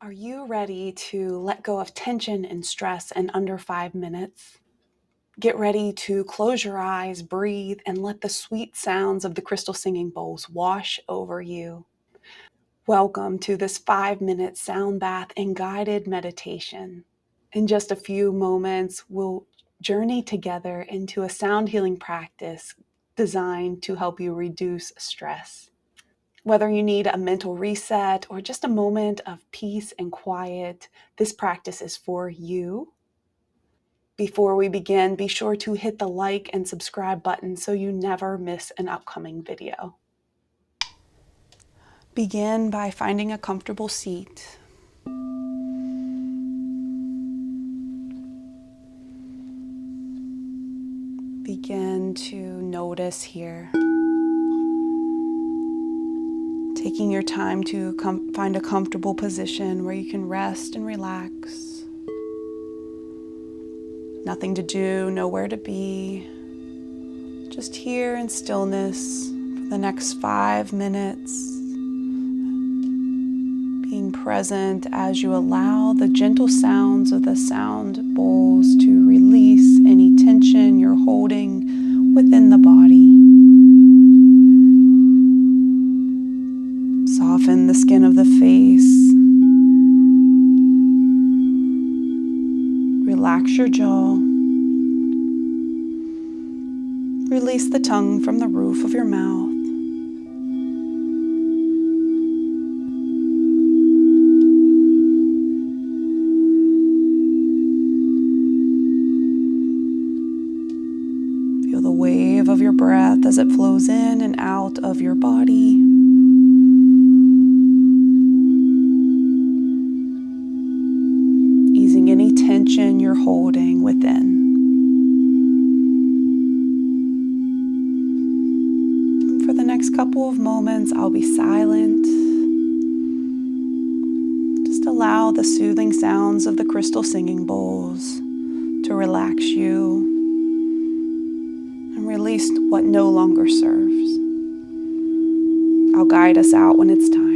Are you ready to let go of tension and stress in under 5 minutes? Get ready to close your eyes, breathe, and let the sweet sounds of the crystal singing bowls wash over you. Welcome to this 5-minute sound bath and guided meditation. In just a few moments, we'll journey together into a sound healing practice designed to help you reduce stress. Whether you need a mental reset or just a moment of peace and quiet, this practice is for you. Before we begin, be sure to hit the like and subscribe button so you never miss an upcoming video. Begin by finding a comfortable seat. Begin to notice here. Taking your time to find a comfortable position where you can rest and relax. Nothing to do, nowhere to be. Just here in stillness for the next 5 minutes. Being present as you allow the gentle sounds of the sound bowls to release any tension you're holding within the body. Soften the skin of the face. Relax your jaw. Release the tongue from the roof of your mouth. Feel the wave of your breath as it flows in and out of your body. Easing any tension you're holding within. For the next couple of moments, I'll be silent. Just allow the soothing sounds of the crystal singing bowls to relax you and release what no longer serves. I'll guide us out when it's time.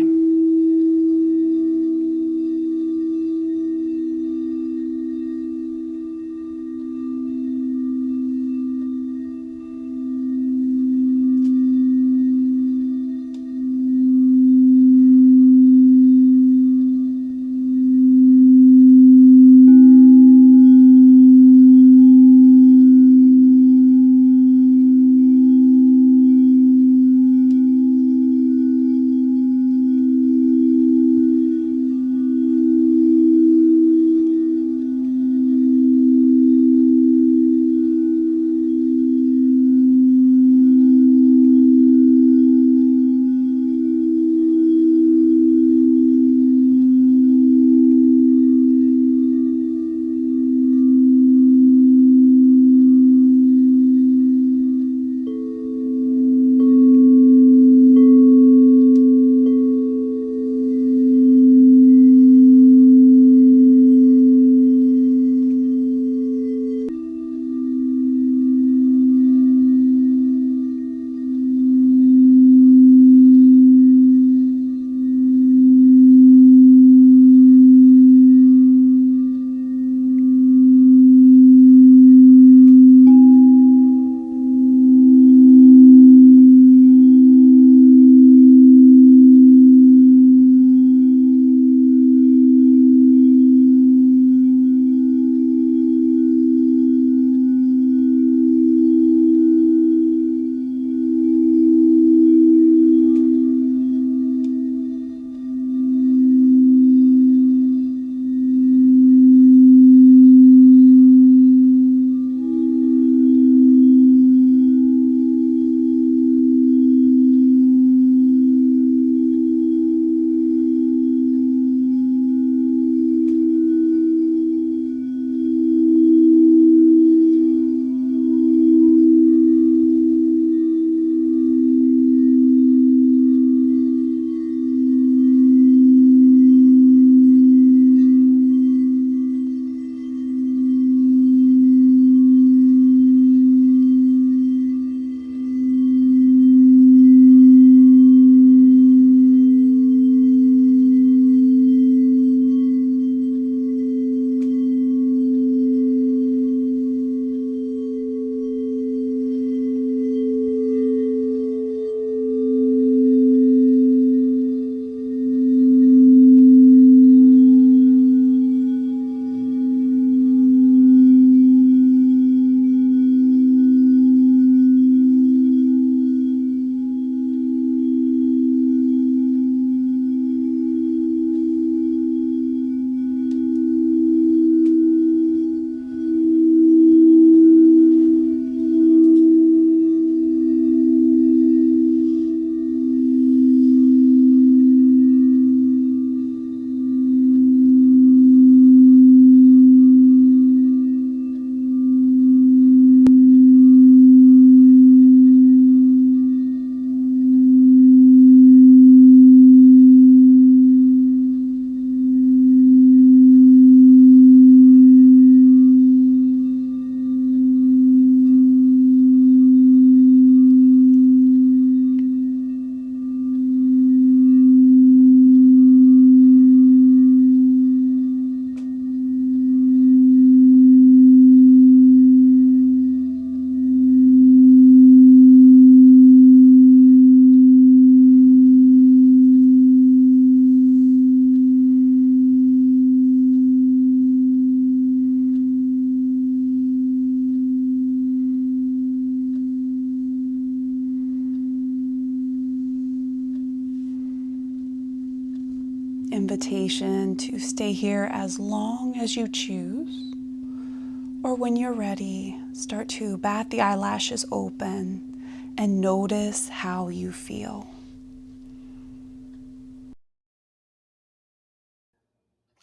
invitation to stay here as long as you choose. Or when you're ready, start to bat the eyelashes open and notice how you feel.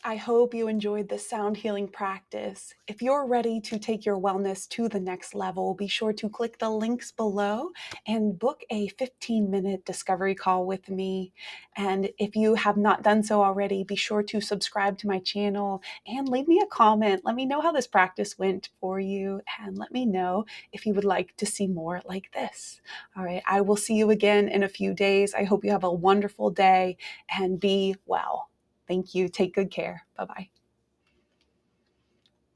I hope you enjoyed this sound healing practice. If you're ready to take your wellness to the next level, be sure to click the links below and book a 15-minute discovery call with me. And if you have not done so already, be sure to subscribe to my channel and leave me a comment. Let me know how this practice went for you, and let me know if you would like to see more like this. All right, I will see you again in a few days. I hope you have a wonderful day and be well. Thank you. Take good care. Bye-bye.